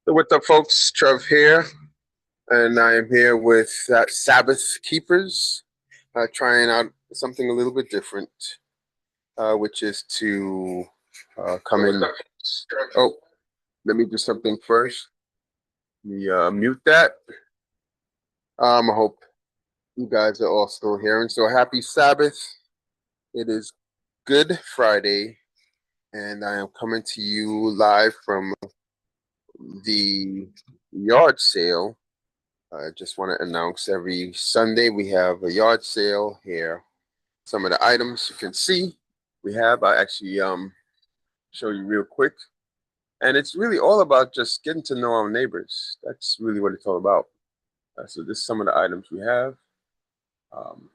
What's up, folks? Trev here, and I am here with Sabbath Keepers, trying out something a little bit different, which is to come in. Oh, let me do something first. Let me mute that. I hope you guys are all still here, and so happy Sabbath. It is Good Friday, and I am coming to you live from the yard sale. I just want to announce every Sunday we have a yard sale here. Some of the items you can see we have, I actually show you real quick. And it's really all about just getting to know our neighbors. That's really what it's all about. So this is some of the items we have.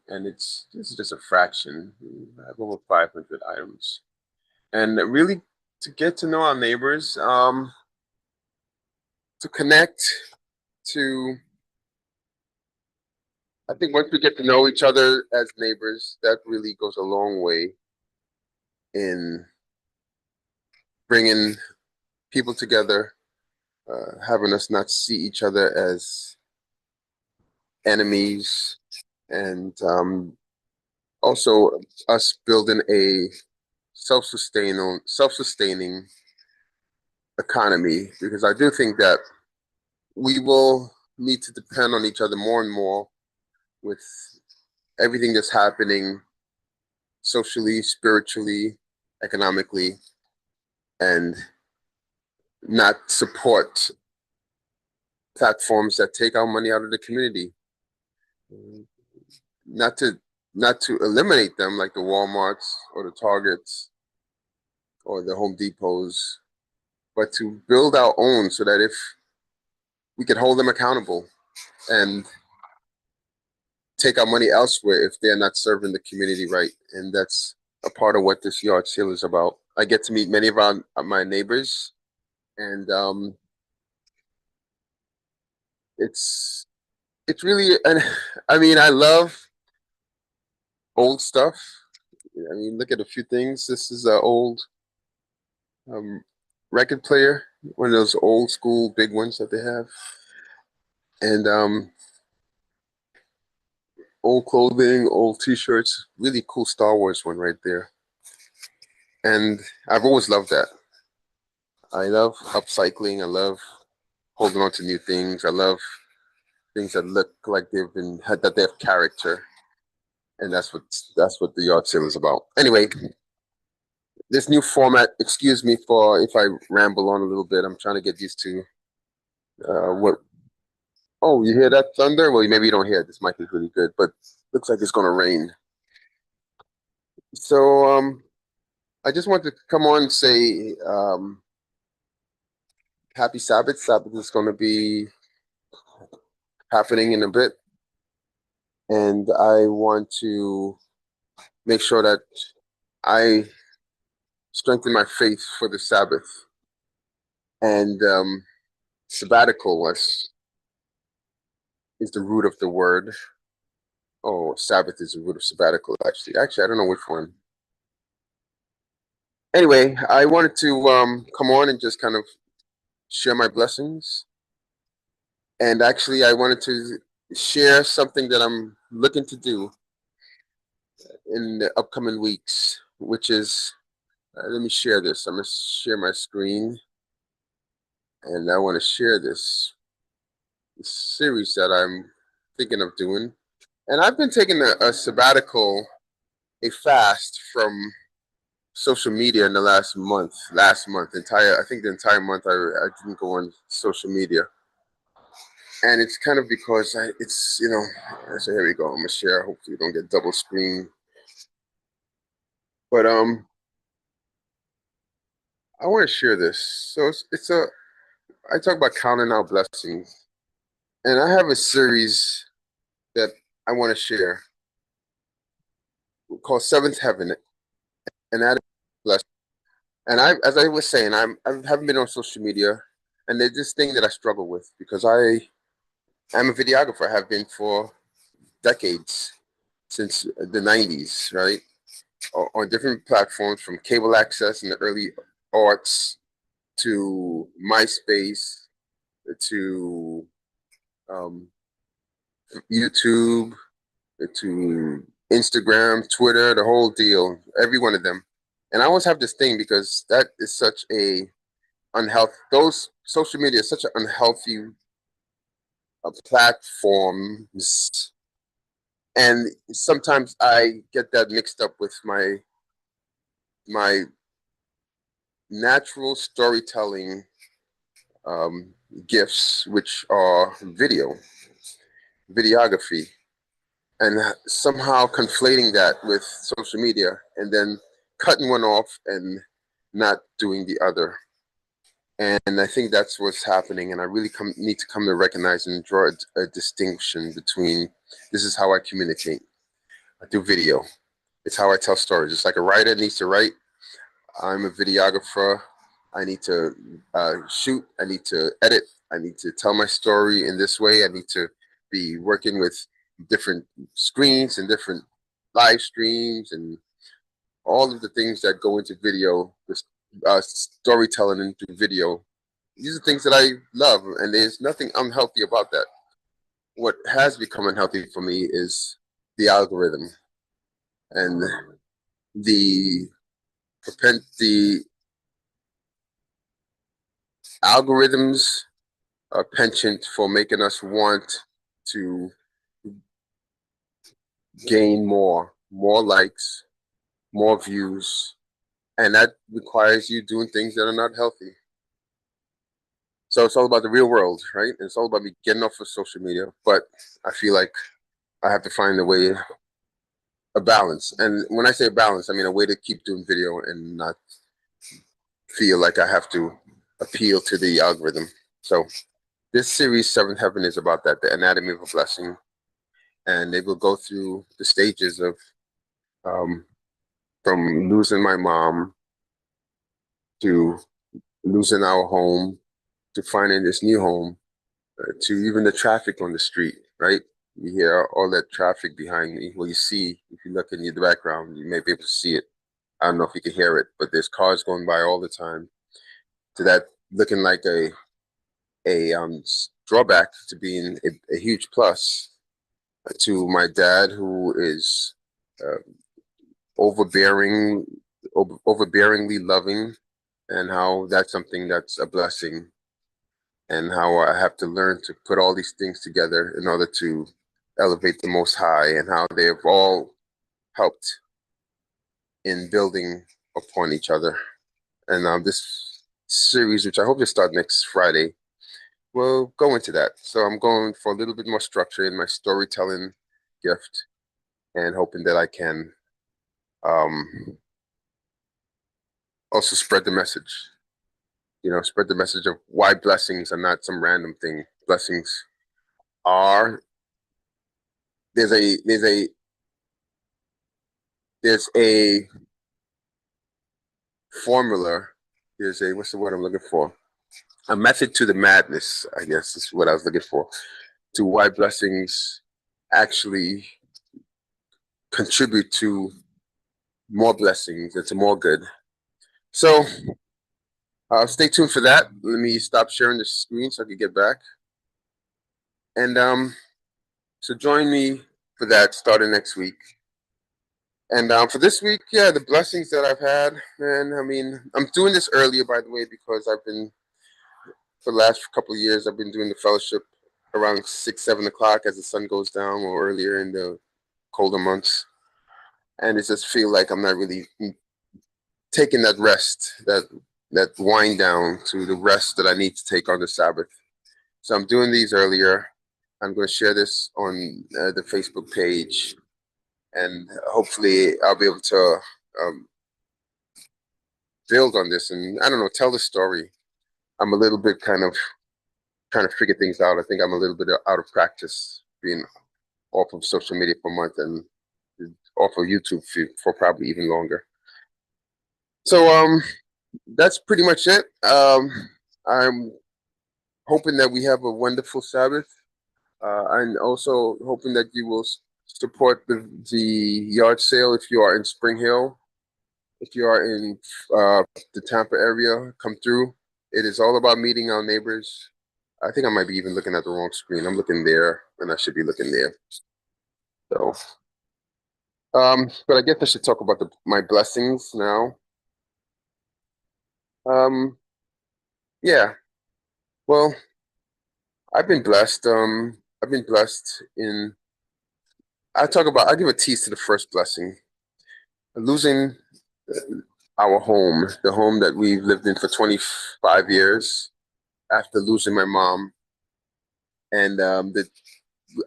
And this is just a fraction. We have over 500 items. And really to get to know our neighbors, to connect, to I think once we get to know each other as neighbors, that really goes a long way in bringing people together, having us not see each other as enemies, and also us building a self-sustaining economy. Because I do think that we will need to depend on each other more and more with everything that's happening socially, spiritually, economically, and not support platforms that take our money out of the community. Not to not to eliminate them like the Walmarts or the Targets or the Home Depots, but to build our own so that if we could hold them accountable and take our money elsewhere if they're not serving the community right. And that's a part of what this yard sale is about. I get to meet many of my neighbors, and it's it's really, and I mean, I love old stuff. I mean, look at a few things. This is an old um, record player, one of those old school big ones that they have, and old clothing, old T-shirts. Really cool Star Wars one right there. And I've always loved that. I love upcycling. I love holding on to new things. I love things that look like that they have character, and that's what the yard sale is about. Anyway, this new format. Excuse me for if I ramble on a little bit. I'm trying to get used to what. Oh, you hear that thunder? Well, maybe you don't hear it. This mic is really good, but looks like it's gonna rain. So I just want to come on and say happy Sabbath. Sabbath is going to be happening in a bit, and I want to make sure that I strengthen my faith for the Sabbath. And sabbatical is the root of the word. Oh, Sabbath is the root of sabbatical. Actually, I don't know which one. Anyway, I wanted to come on and just kind of share my blessings. And actually, I wanted to share something that I'm looking to do in the upcoming weeks, which is let me share this. I'm going to share my screen, and I want to share this series that I'm thinking of doing. And I've been taking a sabbatical, a fast from social media in the last month. I think the entire month I didn't go on social media. And it's kind of because so here we go. I'm gonna share. Hopefully, you don't get double screen. But I want to share this. So I talk about counting our blessings, and I have a series that I want to share called Seventh Heaven, and that is blessing. And as I was saying, I haven't been on social media, and there's this thing that I struggle with because I am a videographer. I have been for decades, since the '90s, right? On different platforms, from cable access in the early aughts to MySpace, to um, YouTube, to Instagram, Twitter, the whole deal, every one of them. And I always have this thing because that is such a unhealthy, those social media is such an unhealthy platforms. And sometimes I get that mixed up with my natural storytelling um, gifts, which are videography, and somehow conflating that with social media and then cutting one off and not doing the other. And I think that's what's happening. And I really need to come to recognize and draw a distinction between this is how I communicate. I do video. It's how I tell stories. It's like a writer needs to write. I'm a videographer. I need to shoot. I need to edit. I need to tell my story in this way. I need to be working with different screens and different live streams and all of the things that go into video, storytelling into video. These are things that I love, and there's nothing unhealthy about that. What has become unhealthy for me is the algorithm and the the algorithms a penchant for making us want to gain more likes, more views, and that requires you doing things that are not healthy. So it's all about the real world, right? And it's all about me getting off of social media, but I feel like I have to find a balance. And when I say balance, I mean a way to keep doing video and not feel like I have to appeal to the algorithm. So this series, Seventh Heaven, is about that, the anatomy of a blessing. And they will go through the stages of um, from losing my mom to losing our home to finding this new home to even the traffic on the street, right? You hear all that traffic behind me. Well, you see, if you look in the background, you may be able to see it. I don't know if you can hear it, but there's cars going by all the time. To that looking like a drawback to being a huge plus to my dad, who is uh, overbearing, overbearingly loving, and how that's something that's a blessing, and how I have to learn to put all these things together in order to elevate the Most High, and how they have all helped in building upon each other. And this series, which I hope to start next Friday, will go into that. So I'm going for a little bit more structure in my storytelling gift, and hoping that I can um, also spread the message. Spread the message of why blessings are not some random thing. Blessings are there's a formula. There's a what's the word I'm looking for? A method to the madness, I guess is what I was looking for. To why blessings actually contribute to more blessings and to more good. So stay tuned for that. Let me stop sharing the screen so I can get back. And so join me for that starting next week. And for this week, yeah, the blessings that I've had, man. I mean, I'm doing this earlier, by the way, because for the last couple of years, I've been doing the fellowship around 6, 7 o'clock as the sun goes down, or earlier in the colder months. And it just feel like I'm not really taking that rest, that wind down to the rest that I need to take on the Sabbath. So I'm doing these earlier. I'm going to share this on the Facebook page, and hopefully I'll be able to um, build on this and, I don't know, tell the story. I'm a little bit kind of trying to figure things out. I think I'm a little bit out of practice being off of social media for a month and off of YouTube for probably even longer. So that's pretty much it. I'm hoping that we have a wonderful Sabbath. And also hoping that you will support the yard sale if you are in Spring Hill. If you are in the Tampa area, come through. It is all about meeting our neighbors. I think I might be even looking at the wrong screen. I'm looking there, and I should be looking there. So, but I guess I should talk about my blessings now. Um, yeah. Well, I've been blessed. I've been blessed in. I'll give a tease to the first blessing. Losing our home, the home that we've lived in for 25 years after losing my mom. And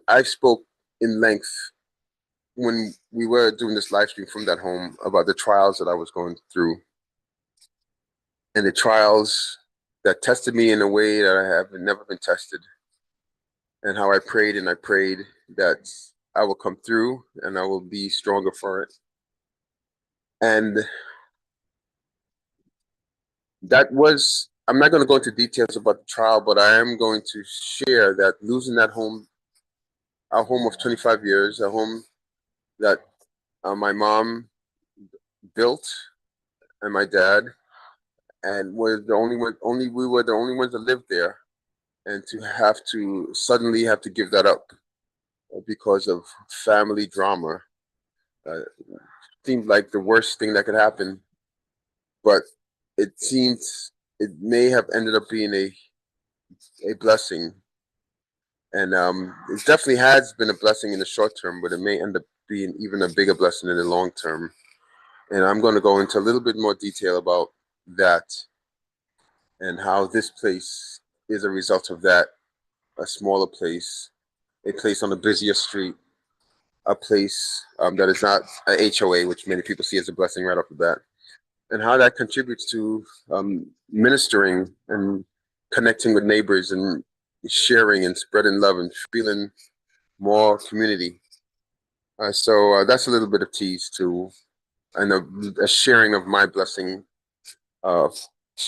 I spoke in length when we were doing this live stream from that home about the trials that I was going through and the trials that tested me in a way that I have never been tested, and how I prayed and I prayed that I will come through and I will be stronger for it. And I'm not going to go into details about the trial, but I am going to share that losing that home, our home of 25 years, a home that my mom built and my dad, and we were the only ones that lived there, and to have to suddenly have to give that up because of family drama uh, seemed like the worst thing that could happen. But it may have ended up being a blessing, and it definitely has been a blessing in the short term, but it may end up being even a bigger blessing in the long term. And I'm going to go into a little bit more detail about that and how this place is a result of that. A smaller place, a place on a busier street, a place that is not a HOA, which many people see as a blessing right off the bat, and how that contributes to ministering and connecting with neighbors and sharing and spreading love and feeling more community. So that's a little bit of tease to and a sharing of uh,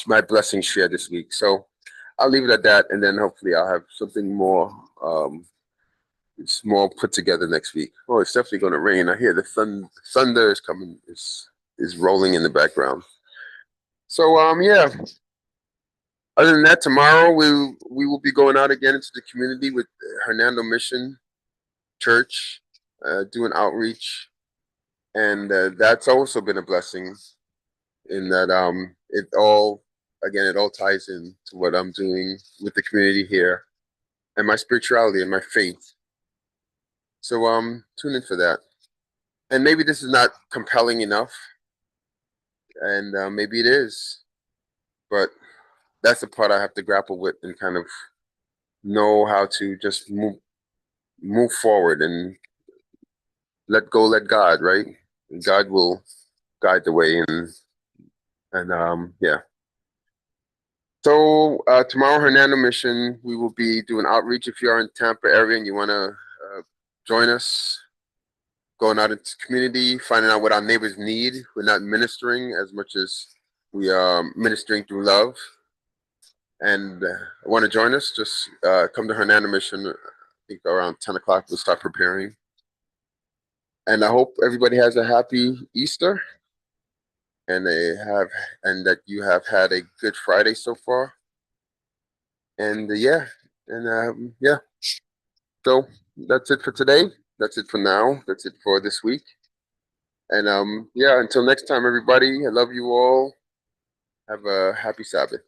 my blessing share this week. So I'll leave it at that, and then hopefully I'll have something more. It's more put together next week. Oh, it's definitely going to rain. I hear the thunder is coming. Is rolling in the background. So yeah. Other than that, tomorrow we will be going out again into the community with Hernando Mission Church, doing outreach, and that's also been a blessing in that it all ties in to what I'm doing with the community here and my spirituality and my faith. So tune in for that. And maybe this is not compelling enough, and maybe it is, but that's the part I have to grapple with and kind of know how to just move forward and let go, let God, right? God will guide the way, and yeah. So tomorrow, Hernando Mission, we will be doing outreach. If you are in Tampa area and you want to join us, going out into the community, finding out what our neighbors need. We're not ministering as much as we are ministering through love. And want to join us? Just come to Hernando Mission. I think around 10 o'clock we'll start preparing. And I hope everybody has a happy Easter, and that you have had a good Friday so far. And yeah, and yeah. So that's it for today. That's it for now. That's it for this week. And yeah, until next time, everybody. I love you all. Have a happy Sabbath.